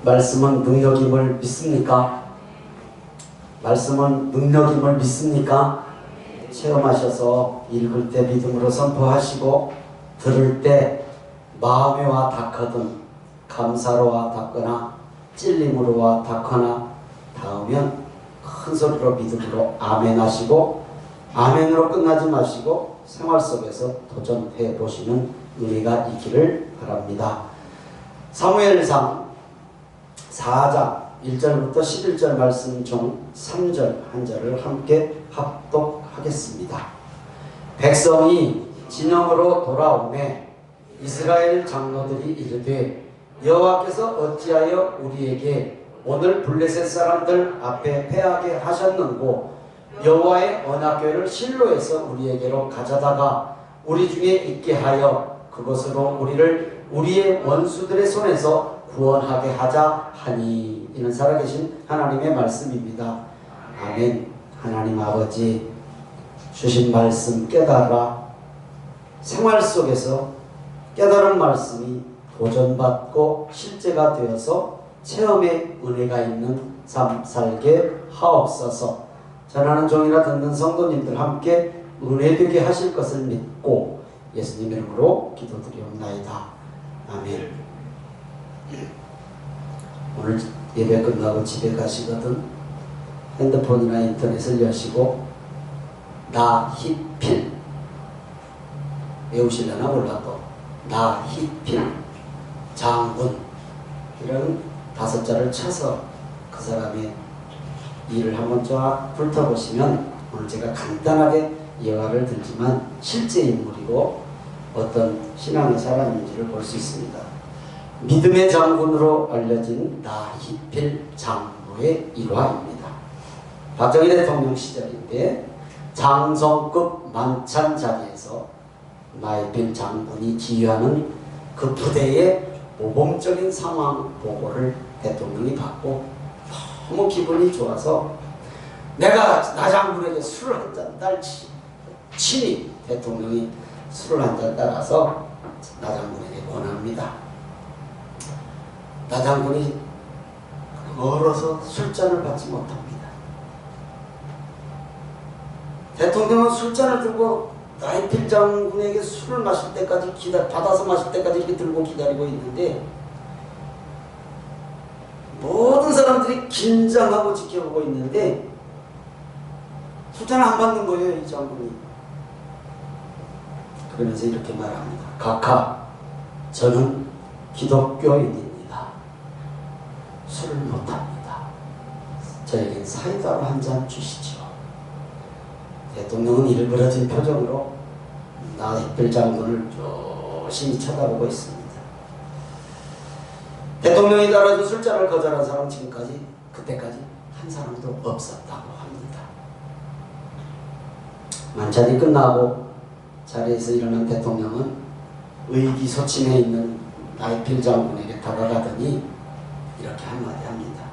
말씀은 능력임을 믿습니까? 말씀은 능력임을 믿습니까? 체험하셔서 읽을 때 믿음으로 선포하시고 들을 때 마음에 와 닿거든 감사로 와 닿거나 찔림으로 와 닿거나 닿으면 큰 소리로 믿음으로 아멘 하시고 아멘으로 끝나지 마시고 생활 속에서 도전해 보시는 은혜가 있기를 바랍니다. 사무엘상 4장 1절부터 11절 말씀 중 3절 한 절을 함께 합독하겠습니다. 백성이 진영으로 돌아오매 이스라엘 장로들이 이르되 여호와께서 어찌하여 우리에게 오늘 블레셋 사람들 앞에 패하게 하셨는고 여호와의 언약궤를 실로에서 우리에게로 가져다가 우리 중에 있게 하여 그것으로 우리를 우리의 원수들의 손에서 구원하게 하자 하니. 이는 살아계신 하나님의 말씀입니다. 아멘. 하나님 아버지 주신 말씀 깨달아 생활 속에서 깨달은 말씀이 도전받고 실제가 되어서 체험의 은혜가 있는 삶 살게 하옵소서. 전하는 종이나 듣는 성도님들 함께 은혜되게 하실 것을 믿고 예수님 이름으로 기도드리옵나이다. 아멘. 오늘 예배 끝나고 집에 가시거든 핸드폰이나 인터넷을 여시고 나히필 외우실려나 몰라도 나히필 장군 이런 5자를 쳐서 그 사람의 일을 한번 쫙 훑어보시면 오늘 제가 간단하게 예화를 들지만 실제 인물이고 어떤 신앙의 사람인지를 볼 수 있습니다. 믿음의 장군으로 알려진 나히필 장로의 일화입니다. 박정희 대통령 시절인데 장성급 만찬 자리에서 나히필 장군이 지휘하는 그 부대의 모범적인 상황 보고를 대통령이 받고 너무 기분이 좋아서 내가 나 장군에게 술을 한 잔 딸지 친히 대통령이 술을 한 잔 따라서 나 장군에게 권합니다. 나 장군이 멀어서 술잔을 받지 못합니다. 대통령은 술잔을 들고 나히필 장군에게 술을 마실 때까지 받아서 마실 때까지 이렇게 들고 기다리고 있는데 모든 사람들이 긴장하고 지켜보고 있는데 술잔을 안 받는 거예요, 이 장군이. 그러면서 이렇게 말합니다. 각하, 저는 기독교인입니다. 술을 못합니다. 저에겐 사이다로 한 잔 주시죠. 대통령은 일그러진 표정으로 나히필 장군을 조심히 쳐다보고 있습니다. 대통령이 따라준 술잔을 거절한 사람은 지금까지 그때까지 한 사람도 없었다고 합니다. 만찬이 끝나고 자리에서 일어난 대통령은 의기소침해 있는 나히필 장군에게 다가가더니 이렇게 한마디 합니다.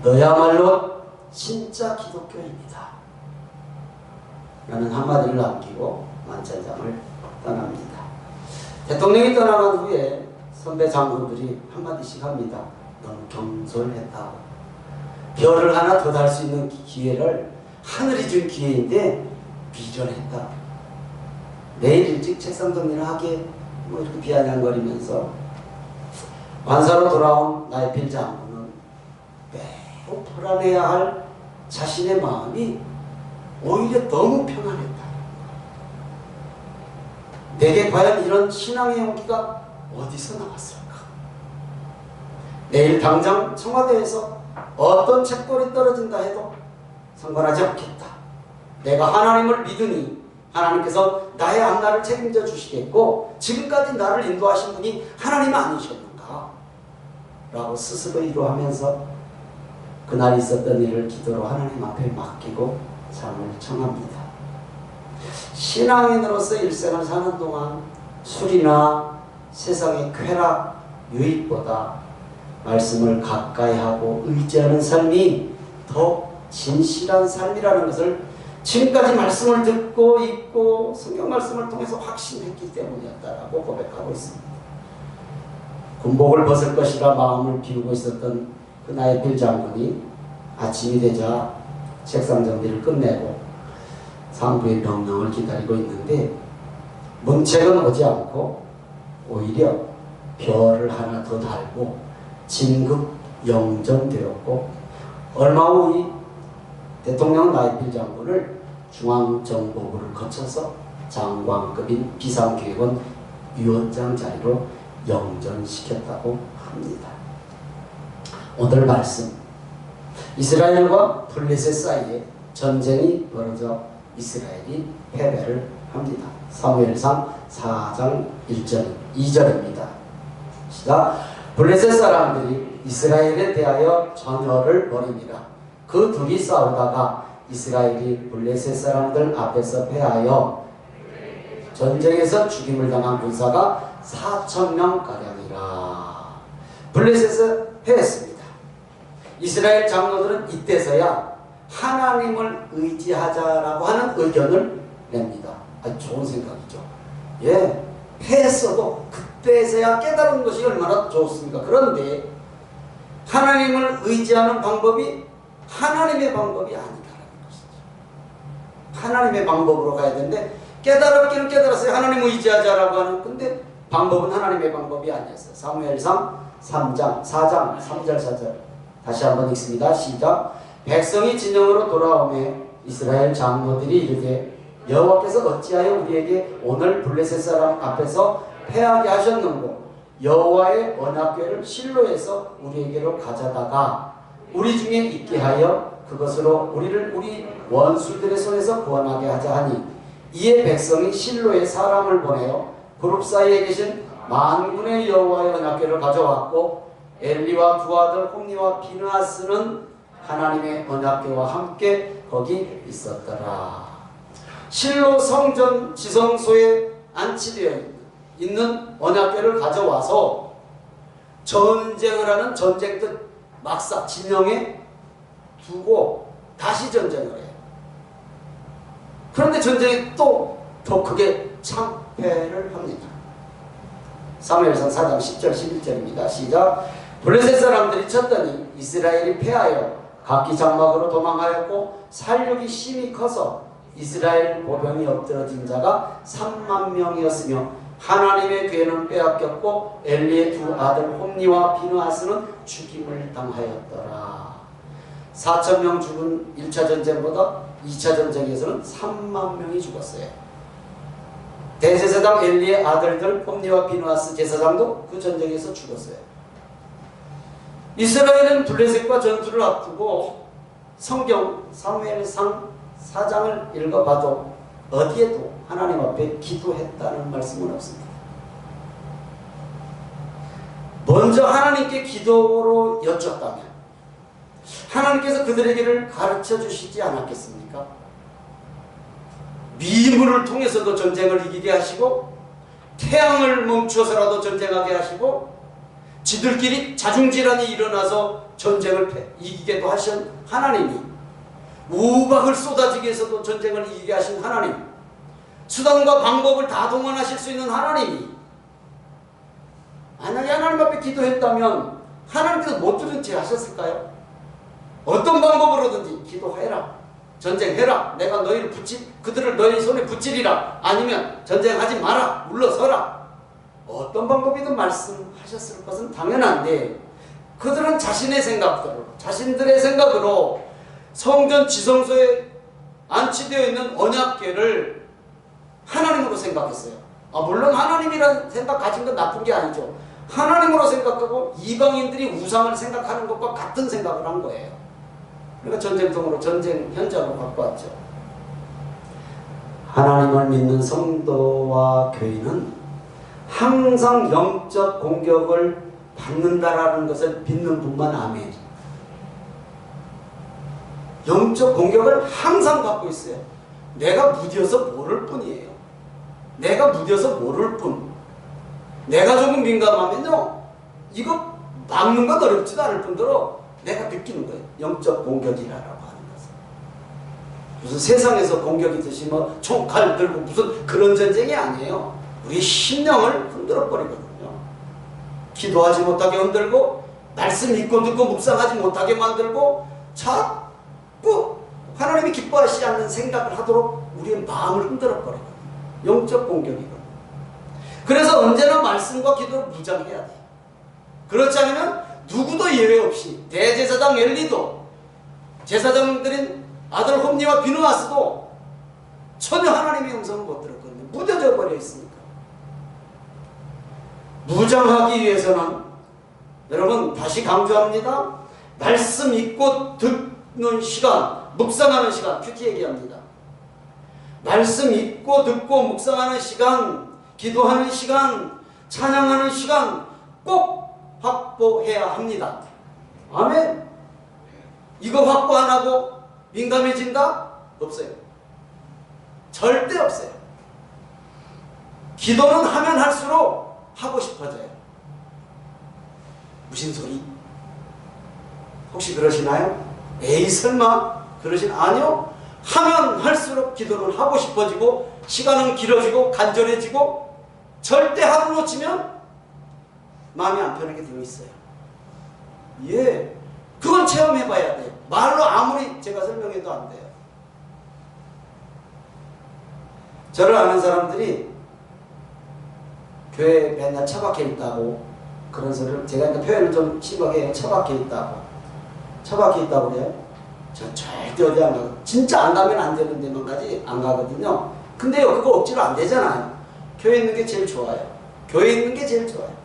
너야말로 진짜 기독교인이다. 라는 한마디를 남기고 만찬장을 떠납니다. 대통령이 떠나간 후에 선배 장군들이 한마디씩 합니다. 너무 경솔했다고. 별을 하나 더 달 수 있는 기회를 하늘이 준 기회인데 미련했다. 내일 일찍 책상 정리를 하게 뭐 이렇게 비아냥거리면서 관사로 돌아온 나히필 장군은 매우 불안해야 할 자신의 마음이 오히려 너무 평안했다. 내게 과연 이런 신앙의 용기가 어디서 나왔을까? 내일 당장 청와대에서 어떤 책벌이 떨어진다 해도 상관하지 않겠다. 내가 하나님을 믿으니 하나님께서 나의 앞날을 책임져 주시겠고 지금까지 나를 인도하신 분이 하나님 아니셨는가? 라고 스스로 위로하면서 그날 있었던 일을 기도로 하나님 앞에 맡기고 삶을 청합니다. 신앙인으로서 일생을 사는 동안 술이나 세상의 쾌락, 유익보다 말씀을 가까이 하고 의지하는 삶이 더 진실한 삶이라는 것을 지금까지 말씀을 듣고 읽고 성경 말씀을 통해서 확신했기 때문이었다라고 고백하고 있습니다. 군복을 벗을 것이라 마음을 비우고 있었던 그 나에필 장군이 아침이 되자 책상 정리를 끝내고 상부의 명령을 기다리고 있는데 문책은 오지 않고 오히려 별을 하나 더 달고 진급 영전되었고 얼마 후 이 대통령 나에필 장군을 중앙정보부를 거쳐서 장관급인 비상기획원 위원장 자리로 영전시켰다고 합니다. 오늘 말씀, 이스라엘과 블레셋 사이에 전쟁이 벌어져 이스라엘이 패배를 합니다. 사무엘상 4장 2절입니다. 시작. 블레셋 사람들이 이스라엘에 대하여 전열을 벌입니다. 그 둘이 싸우다가 이스라엘이 블레셋 사람들 앞에서 패하여 전쟁에서 죽임을 당한 군사가 4,000명가량이라. 블레셋에서 패했습니다. 이스라엘 장로들은 이때서야 하나님을 의지하자라고 하는 의견을 냅니다. 아주 좋은 생각이죠. 예, 패했어도 그때서야 깨달은 것이 얼마나 좋습니까? 그런데 하나님을 의지하는 방법이 하나님의 방법이 아니다라는 것이죠. 하나님의 방법으로 가야 되는데 깨달았기는 깨달았어요. 하나님 의지하자라고 하는. 근데 방법은 하나님의 방법이 아니었어요. 사무엘상 4장 3절 4절 다시 한번 읽습니다. 시작. 백성이 진영으로 돌아오매 이스라엘 장로들이 이르되 여호와께서 어찌하여 우리에게 오늘 블레셋 사람 앞에서 패하게 하셨는고 여호와의 언약궤를 실로에서 우리에게로 가져다가 우리 중에 있게 하여 그것으로 우리를 우리 원수들의 손에서 구원하게 하자 하니 이에 백성이 실로에 사람을 보내어 그룹 사이에 계신 만군의 여호와의 언약궤를 가져왔고 엘리와 두 아들 홈니와 비느하스는 하나님의 언약궤와 함께 거기 있었더라. 실로 성전 지성소에 안치되어 있는 언약궤를 가져와서 전쟁을 하는 전쟁터 막사 진영에 두고 다시 전쟁을 해요. 그런데 전쟁이 또 더 크게 참패를 합니다. 사무엘상 4장 10절 11절입니다. 시작. 블레셋 사람들이 쳤더니 이스라엘이 패하여 각기 장막으로 도망하였고 살육이 심히 커서 이스라엘 보병이 엎드러진 자가 3만 명이었으며 하나님의 궤는 빼앗겼고 엘리의 두 아들 홈니와 비느하스는 죽임을 당하였더라. 4,000명 죽은 1차 전쟁보다 2차 전쟁에서는 3만 명이 죽었어요. 대제사장 엘리의 아들들 홈니와 비느하스 제사장도 그 전쟁에서 죽었어요. 이스라엘은 블레셋과 전투를 앞두고 성경 사무엘상 4장을 읽어봐도 어디에도 하나님 앞에 기도했다는 말씀은 없습니다. 먼저 하나님께 기도로 여쭙다면 하나님께서 그들에게를 가르쳐 주시지 않았겠습니까? 미물을 통해서도 전쟁을 이기게 하시고 태양을 멈춰서라도 전쟁하게 하시고 지들끼리 자중질환이 일어나서 전쟁을 이기게도 하신 하나님이 우박을 쏟아지게 해서도 전쟁을 이기게 하신 하나님, 수단과 방법을 다 동원하실 수 있는 하나님이 만약에 하나님 앞에 기도했다면 하나님께서 못 들은 채 하셨을까요? 어떤 방법으로든지 기도해라, 전쟁해라, 내가 너희를 그들을 너희 손에 붙이리라, 아니면 전쟁하지 마라, 물러서라, 어떤 방법이든 말씀하셨을 것은 당연한데 그들은 자신의 생각대로 자신들의 생각으로 성전 지성소에 안치되어 있는 언약궤를 하나님으로 생각했어요. 물론 하나님이라는 생각 가진 건 나쁜 게 아니죠. 하나님으로 생각하고 이방인들이 우상을 생각하는 것과 같은 생각을 한 거예요. 그러니까 전쟁통으로 전쟁 현장으로 갖고 왔죠. 하나님을 믿는 성도와 교인은 항상 영적 공격을 받는다라는 것을 믿는 분만 아멘. 영적 공격을 항상 받고 있어요. 내가 무뎌서 모를 뿐이에요. 내가 무뎌서 모를 뿐. 내가 조금 민감하면요, 이거 막는 건 어렵지도 않을 뿐더러 내가 느끼는 거예요. 영적 공격이라고 하는 것은. 무슨 세상에서 공격이 있듯이 뭐 총칼 들고 무슨 그런 전쟁이 아니에요. 우리 심령을 흔들어 버리거든요. 기도하지 못하게 흔들고 말씀 읽고 듣고 묵상하지 못하게 만들고 자꾸 하나님이 기뻐하시지 않는 생각을 하도록 우리의 마음을 흔들어버리거든요. 영적 공격이거든요. 그래서 언제나 말씀과 기도를 무장해야 돼요. 그렇지 않으면 누구도 예외 없이 대제사장 엘리도 제사장들인 아들 홈니와 비누아스도 전혀 하나님의 음성을 못 들었거든요. 무뎌져 버려 있으니까. 무장하기 위해서는 여러분 다시 강조합니다. 말씀 읽고 듣는 시간, 묵상하는 시간 큐티 얘기합니다. 말씀 읽고 듣고 묵상하는 시간, 기도하는 시간, 찬양하는 시간 꼭 확보해야 합니다. 아멘. 이거 확보 안 하고 민감해진다? 없어요. 절대 없어요. 기도는 하면 할수록 하고 싶어져요. 무슨 소리? 혹시 그러시나요? 에이 설마 아니요. 하면 할수록 기도는 하고 싶어지고 시간은 길어지고 간절해지고 절대 하루 놓치면 마음이 안 편하게 되어 있어요. 예, 그건 체험해봐야 돼요. 말로 아무리 제가 설명해도 안 돼요. 저를 아는 사람들이 교회에 맨날 처박혀 있다고 그런 소리를 제가 이제 표현을 좀 심하게 해요. 처박혀 있다고 그래요. 저 절대 어디 안 가고 진짜 안 가면 안 되는 데만까지 안 가거든요. 근데요 그거 억지로 안 되잖아요. 교회에 있는 게 제일 좋아요. 교회에 있는 게 제일 좋아요.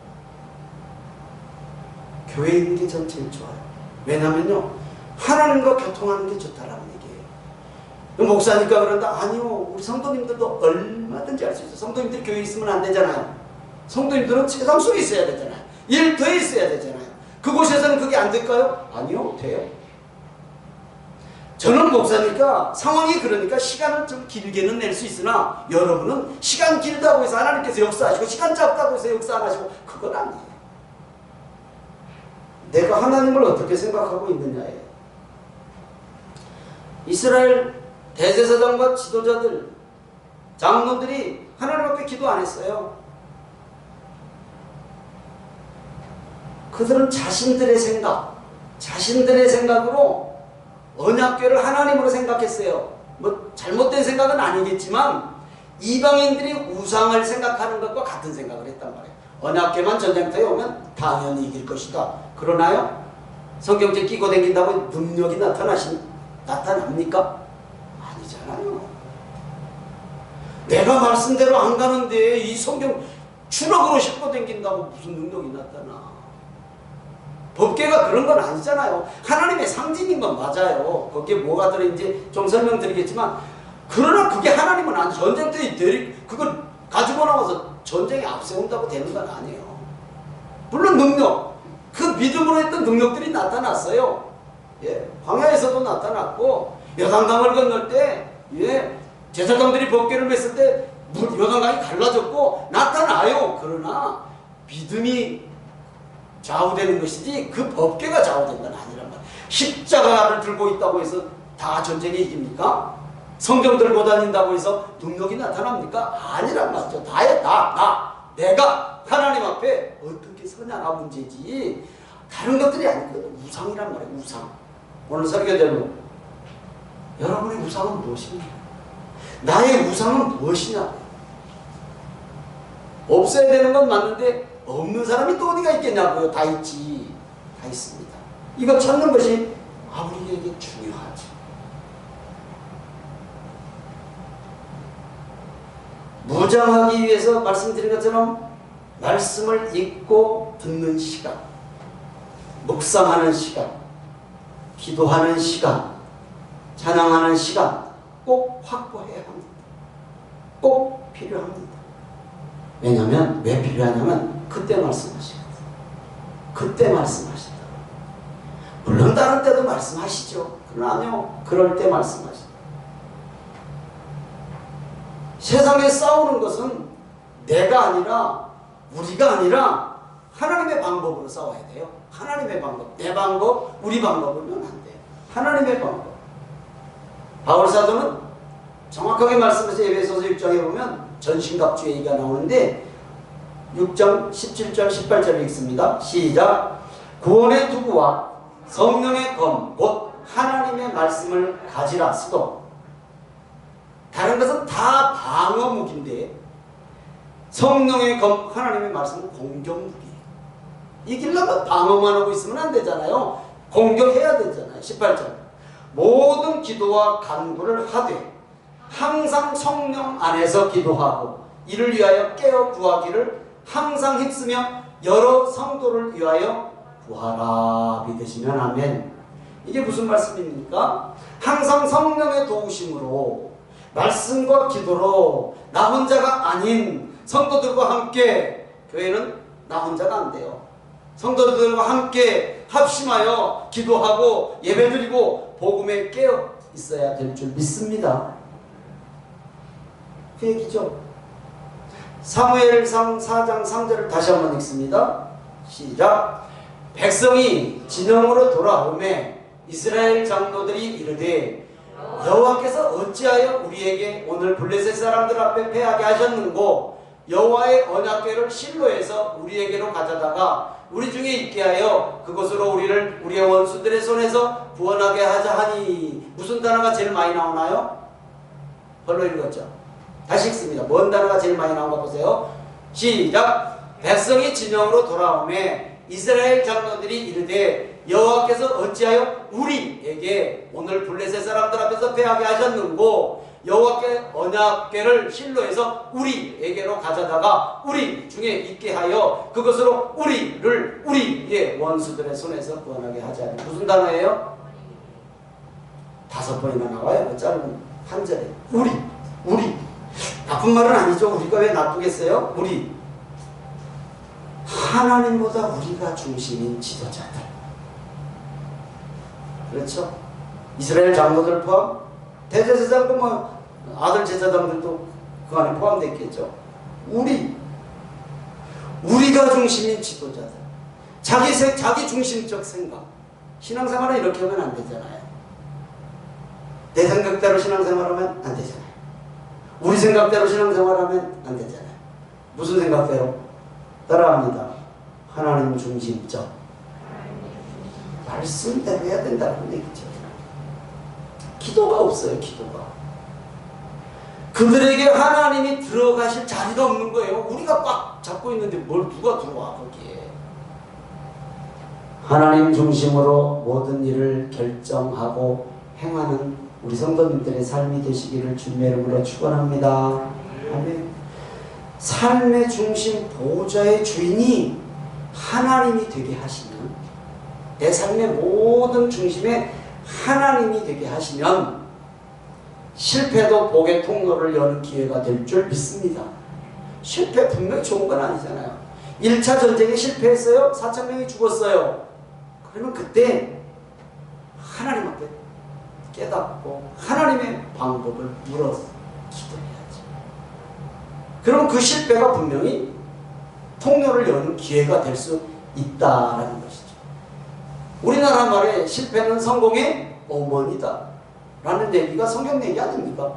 교회에 있는 게 전 제일 좋아요. 왜냐면요 하나님과 교통하는 게 좋다라는 얘기예요. 목사니까 그런다? 아니요. 우리 성도님들도 얼마든지 할 수 있어요. 성도님들이 교회에 있으면 안 되잖아요. 성도님들은 세상 속에 있어야 되잖아요. 일터에 있어야 되잖아요. 그곳에서는 그게 안 될까요? 아니요. 돼요. 저는 목사니까 상황이 그러니까 시간을 좀 길게는 낼 수 있으나 여러분은 시간 길다고 해서 하나님께서 역사하시고 시간 짧다고 해서 역사 안 하시고 그건 아니에요. 내가 하나님을 어떻게 생각하고 있느냐예요. 이스라엘 대제사장과 지도자들, 장로들이 하나님 앞에 기도 안 했어요. 그들은 자신들의 생각으로 언약궤를 하나님으로 생각했어요. 뭐 잘못된 생각은 아니겠지만 이방인들이 우상을 생각하는 것과 같은 생각을 했단 말이에요. 언약궤만 전쟁터에 오면 당연히 이길 것이다. 그러나요? 성경책 끼고 다닌다고 능력이 나타납니까? 아니잖아요. 내가 말씀대로 안 가는데 이 성경 추락으로 싣고 다닌다고 무슨 능력이 나타나. 법궤가 그런 건 아니잖아요. 하나님의 상징인 건 맞아요. 거기에 뭐가 들어있는지 좀 설명드리겠지만 그러나 그게 하나님은 안 전쟁터에 그걸 가지고 나와서 전쟁에 앞세운다고 되는 건 아니에요. 물론 능력, 그 믿음으로 했던 능력들이 나타났어요. 예, 광야에서도 나타났고 요단강을 건널 때 제사장들이 법궤를 맸을 때 요단강이 갈라졌고 나타나요. 그러나 믿음이 좌우되는 것이지 그 법궤가 좌우된 건 아니란 말이에요. 십자가를 들고 있다고 해서 다 전쟁에 이깁니까? 성경 들고 다닌다고 해서 능력이 나타납니까? 아니란 말이죠. 내가 하나님 앞에 어떻게 서냐가 문제지 다른 것들이 아니거든요. 우상이란 말이에요. 우상. 오늘 설교대로 여러분의 우상은 무엇입니까? 나의 우상은 무엇이냐? 없어야 되는 건 맞는데 없는 사람이 또 어디가 있겠냐고요. 다 있지. 다 있습니다. 이거 찾는 것이 우리에게 중요하지. 무장하기 위해서 말씀드린 것처럼 말씀을 읽고 듣는 시간, 묵상하는 시간, 기도하는 시간, 찬양하는 시간 꼭 확보해야 합니다. 꼭 필요합니다. 왜냐하면 왜 필요하냐면 그때 말씀하시거든요. 그때 말씀하신다. 물론 다른 때도 말씀하시죠. 그러나 아니요. 그럴 때 말씀하신다. 세상에 싸우는 것은 내가 아니라 우리가 아니라 하나님의 방법으로 싸워야 돼요. 하나님의 방법. 내 방법, 우리 방법이면 안 돼요. 하나님의 방법. 바울사도는 정확하게 말씀해서 에베소서 6장에 보면 전신갑주 얘기가 나오는데 6장 17절 18절을 읽습니다. 시작. 구원의 투구와 성령의 검 곧 하나님의 말씀을 가지라. 수도. 다른 것은 다 방어 무기인데 성령의 검 하나님의 말씀은 공격 무기예요. 이기려면 방어만 하고 있으면 안 되잖아요. 공격해야 되잖아요. 18절. 모든 기도와 간구를 하되 항상 성령 안에서 기도하고 이를 위하여 깨어 구하기를 항상 힘쓰며 여러 성도를 위하여 구하라. 믿으시면 아멘. 이게 무슨 말씀입니까? 항상 성령의 도우심으로 말씀과 기도로 나 혼자가 아닌 성도들과 함께, 교회는 나 혼자가 안 돼요. 성도들과 함께 합심하여 기도하고 예배드리고 복음에 깨어 있어야 될 줄 믿습니다. 그 얘기죠. 사무엘상 4장 3절을 다시 한번 읽습니다. 시작. 백성이 진영으로 돌아오매 이스라엘 장로들이 이르되 여호와께서 어찌하여 우리에게 오늘 블레셋 사람들 앞에 패하게 하셨는고 여호와의 언약궤를 실로에서 우리에게로 가져다가 우리 중에 있게 하여 그것으로 우리를 우리의 원수들의 손에서 구원하게 하자 하니. 무슨 단어가 제일 많이 나오나요? 벌로 읽었죠. 다시 읽습니다. 뭔 단어가 제일 많이 나온가 보세요. 시작. 백성이 진영으로 돌아오매 이스라엘 장로들이 이르되 여호와께서 어찌하여 우리에게 오늘 블레셋 사람들 앞에서 패하게 하셨는고 여호와께 언약궤를 실로에서 우리에게로 가져다가 우리 중에 있게 하여 그것으로 우리를 우리의 원수들의 손에서 구원하게 하자. 무슨 단어예요? 5번이나 나와요. 그 짧은 한 절에. 우리. 나쁜 말은 아니죠. 우리가 왜 나쁘겠어요? 우리. 하나님보다 우리가 중심인 지도자들. 그렇죠? 이스라엘 장로들 포함, 대제사장도 뭐 아들 제사장들도 그 안에 포함되어 있겠죠. 우리가 중심인 지도자들. 자기 중심적 생각. 신앙생활은 이렇게 하면 안 되잖아요. 내 생각대로 신앙생활하면 안 되잖아요. 우리 생각대로 신앙생활하면 안 되잖아요. 무슨 생각대로? 따라합니다. 하나님 중심적. 말씀대로 해야 된다는 얘기죠. 기도가 없어요. 기도가. 그들에게 하나님이 들어가실 자리가 없는 거예요. 우리가 꽉 잡고 있는데 뭘 누가 들어와 거기에. 하나님 중심으로 모든 일을 결정하고 행하는 우리 성도님들의 삶이 되시기를 주님의 이름으로 축원합니다. 아멘. 삶의 중심 보호자의 주인이 하나님이 되게 하시면, 내 삶의 모든 중심에 하나님이 되게 하시면 실패도 복의 통로를 여는 기회가 될 줄 믿습니다. 실패 분명히 좋은 건 아니잖아요. 1차 전쟁에 실패했어요. 4,000명이 죽었어요. 그러면 그때 하나님 앞에 깨닫고 하나님의 방법을 물어서 기도해야지. 그럼 그 실패가 분명히 통로를 여는 기회가 될 수 있다라는 것이죠. 우리나라 말에 실패는 성공의 어머니다 라는 얘기가 성경 얘기 아닙니까?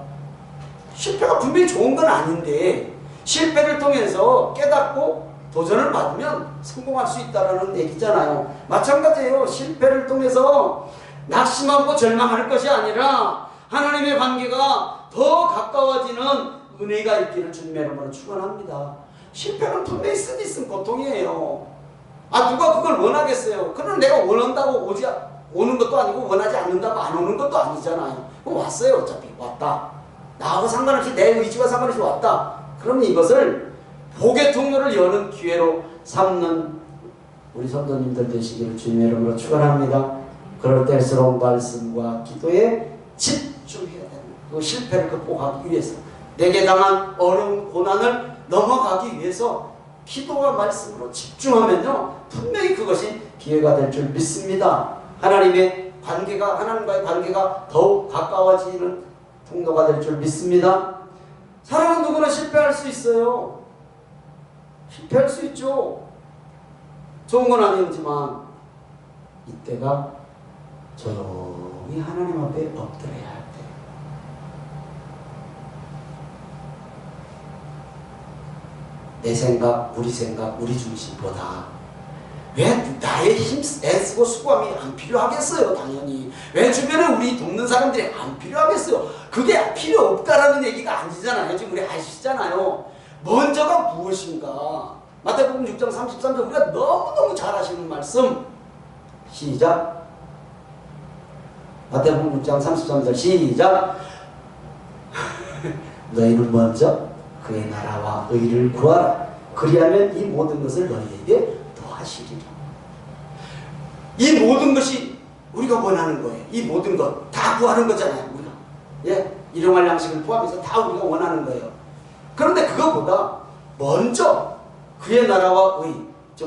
실패가 분명히 좋은 건 아닌데 실패를 통해서 깨닫고 도전을 받으면 성공할 수 있다는 얘기잖아요. 마찬가지예요. 실패를 통해서 낙심하고 절망할 것이 아니라 하나님의 관계가 더 가까워지는 은혜가 있기를 주님의 이름으로 축원합니다. 실패는 분명히 쓰디 있으면 고통이에요. 누가 그걸 원하겠어요? 그럼 내가 원한다고 오는 것도 아니고 원하지 않는다고 안 오는 것도 아니잖아요. 왔어요. 어차피 왔다. 나하고 상관없이 내 의지와 상관없이 왔다. 그러면 이것을 복의 통로를 여는 기회로 삼는 우리 성도님들 되시기를 주님의 이름으로 축원합니다. 그럴 때일수록 말씀과 기도에 집중해야 되는, 그 실패를 극복하기 위해서, 내게 당한 어려운 고난을 넘어가기 위해서 기도와 말씀으로 집중하면요 분명히 그것이 기회가 될 줄 믿습니다. 하나님과의 관계가 더욱 가까워지는 통로가 될 줄 믿습니다. 사람은 누구나 실패할 수 있어요. 실패할 수 있죠. 좋은 건 아니지만 이때가 조용히 하나님 앞에 엎드려야 할 때. 내 생각, 우리 중심보다 왜 나의 힘 애쓰고 수고함이 안 필요하겠어요? 당연히. 왜 주변에 우리 돕는 사람들이 안 필요하겠어요? 그게 필요 없다라는 얘기가 아니잖아요. 지금 우리 아시잖아요. 먼저가 무엇인가? 마태복음 6장 33절 우리가 너무너무 잘 아시는 말씀. 시작. 마태복음 6장 33절 시작. 너희는 먼저 그의 나라와 의를 구하라. 그리하면 이 모든 것을 너희에게 더하시리라. 이 모든 것이 우리가 원하는 거예요. 이 모든 것 다 구하는 거잖아요. 우리가. 예, 일용할 양식을 포함해서 다 우리가 원하는 거예요. 그런데 그것보다 먼저 그의 나라와 의,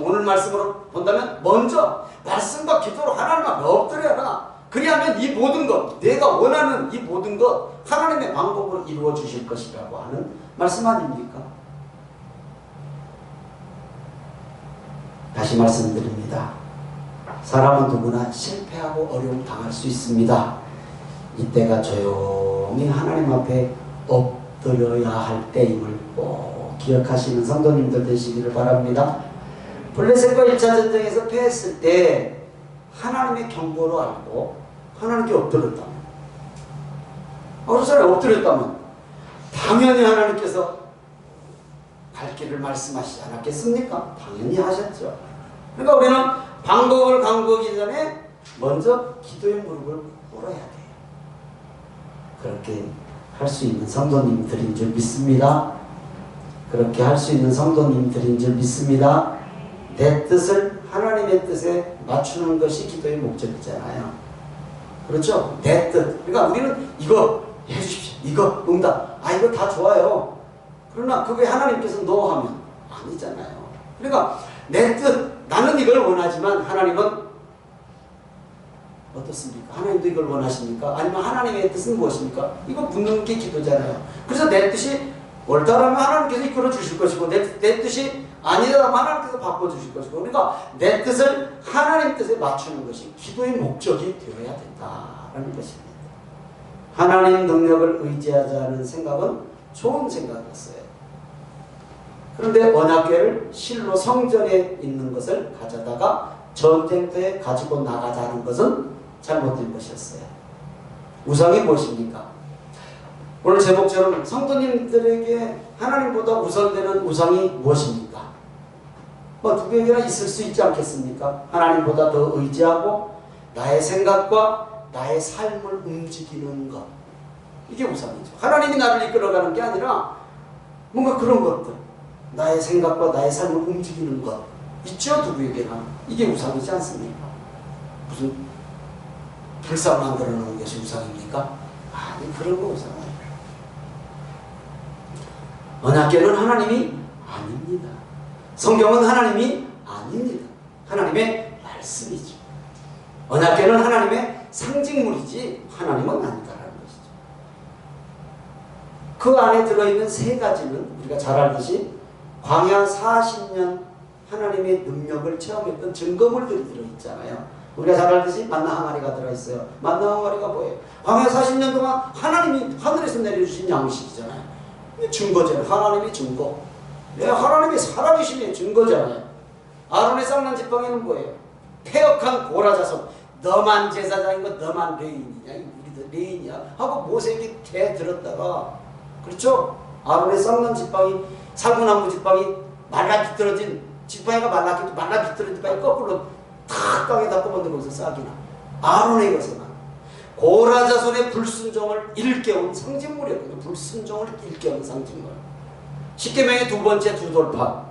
오늘 말씀으로 본다면 먼저 말씀과 기도로 하나님 앞에 엎드려라. 그리하면 이 모든 것, 내가 원하는 이 모든 것 하나님의 방법으로 이루어 주실 것이라고 하는 말씀 아닙니까? 다시 말씀드립니다. 사람은 누구나 실패하고 어려움 당할 수 있습니다. 이때가 조용히 하나님 앞에 엎드려야 할 때임을 꼭 기억하시는 성도님들 되시기를 바랍니다. 블레셋과 1차 전쟁에서 패했을 때 하나님의 경고로 알고 하나님께 엎드렸다면, 어느 사람이 엎드렸다면 당연히 하나님께서 갈 길을 말씀하시지 않았겠습니까? 당연히 하셨죠. 그러니까 우리는 방법을 강구하기 전에 먼저 기도의 무릎을 꿇어야 돼요. 그렇게 할 수 있는 성도님들인 줄 믿습니다. 그렇게 할 수 있는 성도님들인 줄 믿습니다. 내 뜻을 하나님의 뜻에 맞추는 것이 기도의 목적이잖아요. 그렇죠? 내 뜻. 그러니까 우리는 이거 해주십시오. 이거 응답. 이거 다 좋아요. 그러나 그게 하나님께서 노 하면 아니잖아요. 그러니까 내 뜻, 나는 이걸 원하지만 하나님은 어떻습니까? 하나님도 이걸 원하십니까? 아니면 하나님의 뜻은 무엇입니까? 이거 묻는 게 기도잖아요. 그래서 내 뜻이 옳다라면 하나님께서 이끌어 주실 것이고 내 뜻이 아니라면 하나님께서 바꿔주실 것이고, 그러니까 내 뜻을 하나님 뜻에 맞추는 것이 기도의 목적이 되어야 된다라는 것입니다. 하나님 능력을 의지하지 않은 생각은 좋은 생각이었어요. 그런데 언약궤를 실로 성전에 있는 것을 가져다가 전쟁터에 가지고 나가자는 것은 잘못된 것이었어요. 우상이 무엇입니까? 오늘 제목처럼 성도님들에게 하나님보다 우선되는 우상이 무엇입니까? 두 개나 있을 수 있지 않겠습니까? 하나님보다 더 의지하고 나의 생각과 나의 삶을 움직이는 것, 이게 우상이죠. 하나님이 나를 이끌어가는 게 아니라 뭔가 그런 것들, 나의 생각과 나의 삶을 움직이는 것 있죠. 누구에게나. 이게 우상이지 않습니까? 무슨 불상 만들어 놓은 것이 우상입니까? 아니, 그런 거 우상 아니에요. 언약궤는 하나님이 아닙니다. 성경은 하나님이 아닙니다. 하나님의 말씀이죠. 언약궤는 하나님의 상징물이지 하나님은 아니다라는 것이죠. 그 안에 들어있는 세 가지는 우리가 잘 알듯이 광야 40년 하나님의 능력을 체험했던 증거물들이 들어있잖아요. 우리가 잘 알듯이 만나 항아리가 들어있어요. 만나 항아리가 뭐예요? 광야 40년 동안 하나님이 하늘에서 내려주신 양식이잖아요. 증거잖아요. 하나님의 증거. 하나님이 살아계심의 증거잖아요. 아론의 쌍난 지팡이는 뭐예요? 패역한 고라 자손. 너만 제사장인 거 너만 레인이냐? 우리도 레인이야? 하고 모세에게 대들었다가, 그렇죠? 아론의 쌍난 지팡이, 살구나무 지팡이, 말라 비틀어진 지팡이가 말라 비틀어진 지팡이 거꾸로 탁 땅에다 꼽았는데 거기서 싹이 나. 아론의 것에만 고라 자손의 불순종을 일깨운 상징물이었거든요. 불순종을 일깨운 상징물. 십계명의 두 번째 두 돌파.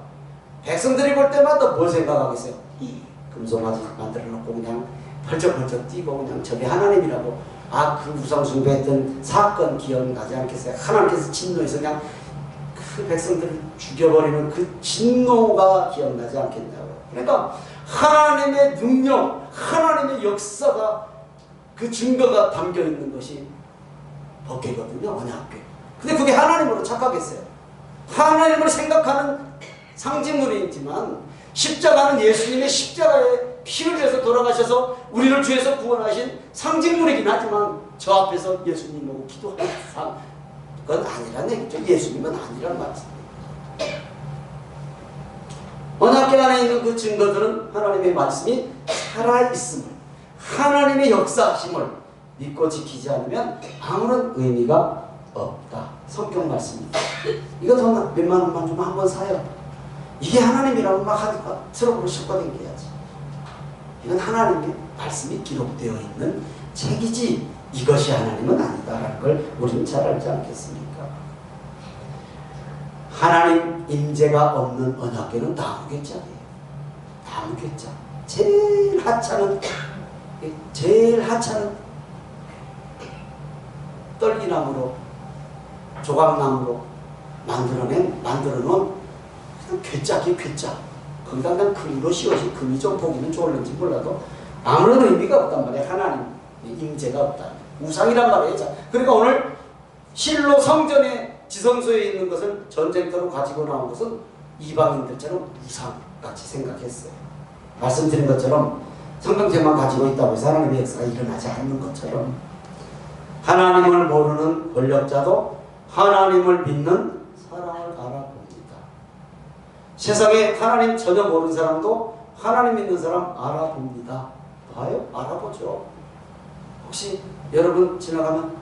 백성들이 볼 때마다 뭘 생각하겠어요? 이 금송아지 만들어 놓고 그냥 벌쩍벌쩍 뛰고 그냥 저게 하나님이라고. 그 우상 숭배했던 사건 기억나지 않겠어요? 하나님께서 진노해서 그냥 그 백성들을 죽여버리는 그 진노가 기억나지 않겠냐고. 그러니까 하나님의 능력, 하나님의 역사가, 그 증거가 담겨있는 것이 법궤거든요. 언약궤. 근데 그게 하나님으로 착각했어요. 하나님을 생각하는 상징물이지만 십자가는 예수님의 십자가에 피 흘려서 돌아가셔서 우리를 죄에서 구원하신 상징물이긴 하지만 저 앞에서 예수님하고 기도하는 그건 아니라는 얘기죠. 예수님은 아니라는 말씀입니다. 언약궤 안에 있는 그 증거들은 하나님의 말씀이 살아있음을, 하나님의 역사심을 믿고 지키지 않으면 아무런 의미가 없다. 성경 말씀입니다. 이거 더 몇만 원만 주면 한번 사요. 이게 하나님이라면 막 트럭으로 싣고 다녀야지. 이건 하나님의 말씀이 기록되어 있는 책이지 이것이 하나님은 아니다라는 걸 우리는 잘 알지 않겠습니까? 하나님 임재가 없는 언약궤는 나무괴짝이에요. 나무괴짝. 제일 하찮은 떨기나무로, 조각나무로 만들어 놓은 괴짝이 괴짝. 거기다 그냥 금으로 씌워진 금이 좀 보기는 좋을는지 몰라도 아무런 의미가 없단 말이에요. 하나님 임재가 없다. 우상이란 말이에요. 그러니까 오늘 실로 성전의 지성소에 있는 것을 전쟁터로 가지고 나온 것은 이방인들처럼 우상같이 생각했어요. 말씀드린 것처럼 성경책만 가지고 있다고 해서 하나님의 역사가 일어나지 않는 것처럼 하나님을 모르는 권력자도 하나님을 믿는 사랑을 알아봅니다. 세상에 하나님 전혀 모르는 사람도 하나님 믿는 사람 알아봅니다. 봐요? 알아보죠. 혹시 여러분 지나가면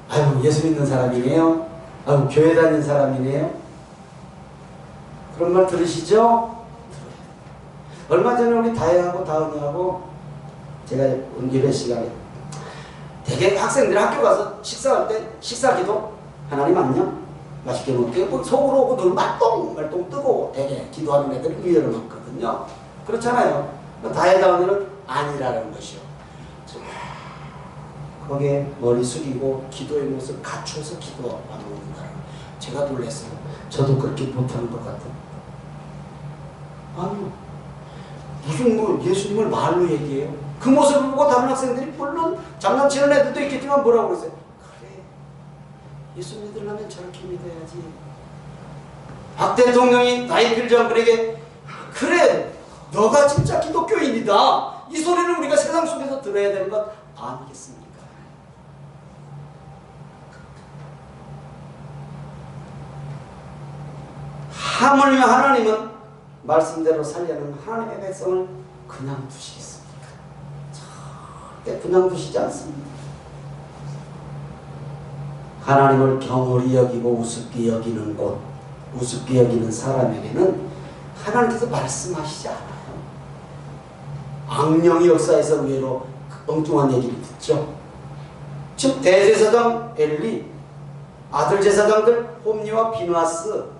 아유 예수 믿는 사람이네요. 아유 교회 다니는 사람이네요. 그런 말 들으시죠? 얼마 전에 우리 다혜하고 다은이하고 제가 예배 시간에 되게 학생들이 학교 가서 식사할 때 식사기도 하나님 안녕 맛있게 먹게 속으로 오고 눈 말똥말똥 뜨고 되게 기도하는 애들이 의외로 많거든요. 그렇잖아요. 다혜 다은이는 아니라는 것이요. 거기에 머리 숙이고 기도의 모습을 갖춰서 기도하는 거예요. 제가 놀랐어요. 저도 그렇게 못하는 것 같아요. 아니요. 무슨 뭐 예수님을 말로 얘기해요. 그 모습을 보고 다른 학생들이 물론 장난치는 애들도 있겠지만 뭐라고 그랬어요? 그래. 예수 믿으려면 저렇게 믿어야지. 박 대통령이 나이필 장군에게 그래 너가 진짜 기독교인이다. 이 소리를 우리가 세상 속에서 들어야 되는 것 아니겠습니까? 하물며 하나님은 말씀대로 살려는 하나님의 백성을 그냥 두시겠습니까? 절대 그냥 두시지 않습니다. 하나님을 경홀히 여기고 우습게 여기는 곳, 우습게 여기는 사람에게는 하나님께서 말씀하시지 않아요. 악령이 역사에서 의외로 엉뚱한 얘기를 듣죠. 즉 대제사장 엘리, 아들 제사장들 홈니와 비누아스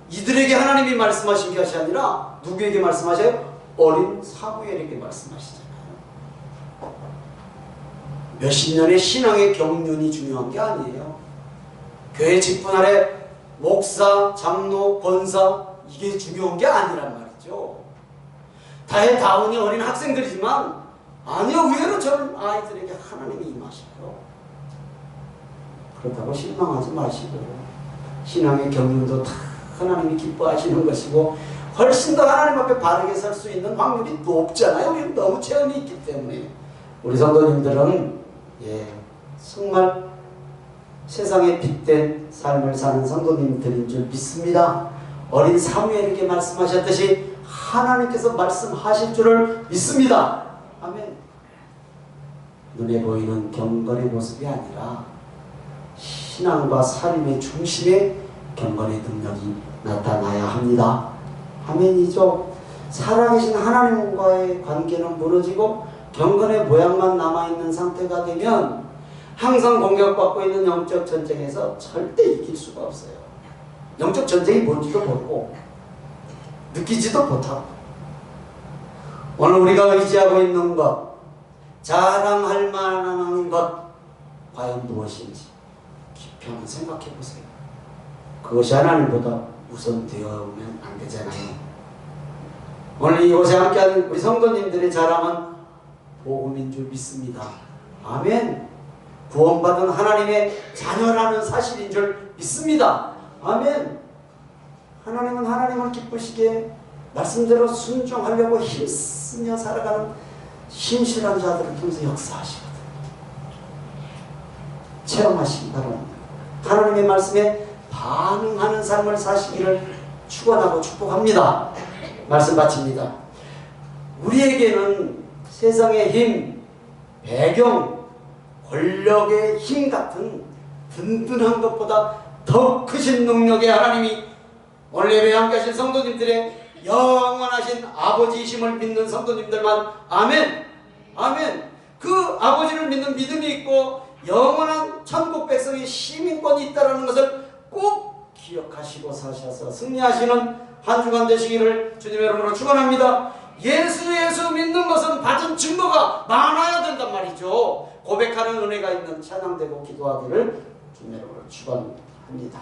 이들에게 하나님이 말씀하신 것이 아니라 누구에게 말씀하셔요? 어린 사무엘에게 말씀하시잖아요. 몇십 년의 신앙의 경륜이 중요한 게 아니에요. 교회 직분 아래 목사, 장로, 권사 이게 중요한 게 아니란 말이죠. 다혜 다운이 어린 학생들이지만 아니요 의외로 저런 아이들에게 하나님이 임하셔요. 그렇다고 실망하지 마시고 신앙의 경륜도 다 하나님이 기뻐하시는 것이고 훨씬 더 하나님 앞에 바르게 설 수 있는 확률이 높잖아요. 우리는 너무 체험이 있기 때문에 우리 성도님들은 정말 세상에 빛된 삶을 사는 성도님들인 줄 믿습니다. 어린 사무엘에게 말씀하셨듯이 하나님께서 말씀하실 줄을 믿습니다. 아멘. 눈에 보이는 경건의 모습이 아니라 신앙과 삶의 중심에 경건의 능력이 나타나야 합니다. 아멘이죠. 살아계신 하나님과의 관계는 무너지고 경건의 모양만 남아있는 상태가 되면 항상 공격받고 있는 영적 전쟁에서 절대 이길 수가 없어요. 영적 전쟁이 뭔지도 모르고 느끼지도 못하고 오늘 우리가 의지하고 있는 것, 자랑할 만한 것 과연 무엇인지 깊이 한번 생각해 보세요. 그것이 하나님보다 우선되어오면 안 되잖아요. 오늘 이곳에 함께하는 우리 성도님들의 자랑은 복음인 줄 믿습니다. 아멘. 구원받은 하나님의 자녀라는 사실인 줄 믿습니다. 아멘. 하나님은 하나님을 기쁘시게 말씀대로 순종하려고 힘쓰며 살아가는 신실한 자들을 통해서 역사하시거든요. 체험하시기 바랍니다. 하나님의 말씀에 반응하는 삶을 사시기를 축원하고 축복합니다. 말씀 바칩니다. 우리에게는 세상의 힘, 배경, 권력의 힘 같은 든든한 것보다 더 크신 능력의 하나님이 오늘 예배에 함께 하신 성도님들의 영원하신 아버지이심을 믿는 성도님들만 아멘, 아멘. 그 아버지를 믿는 믿음이 있고 영원한 천국 백성의 시민권이 있다는 것을 꼭 기억하시고 사셔서 승리하시는 한 주간 되시기를 주님의 이름으로 축원합니다. 예수 믿는 것은 받은 증거가 많아야 된단 말이죠. 고백하는 은혜가 있는 찬양되고 기도하기를 주님의 이름으로 축원합니다.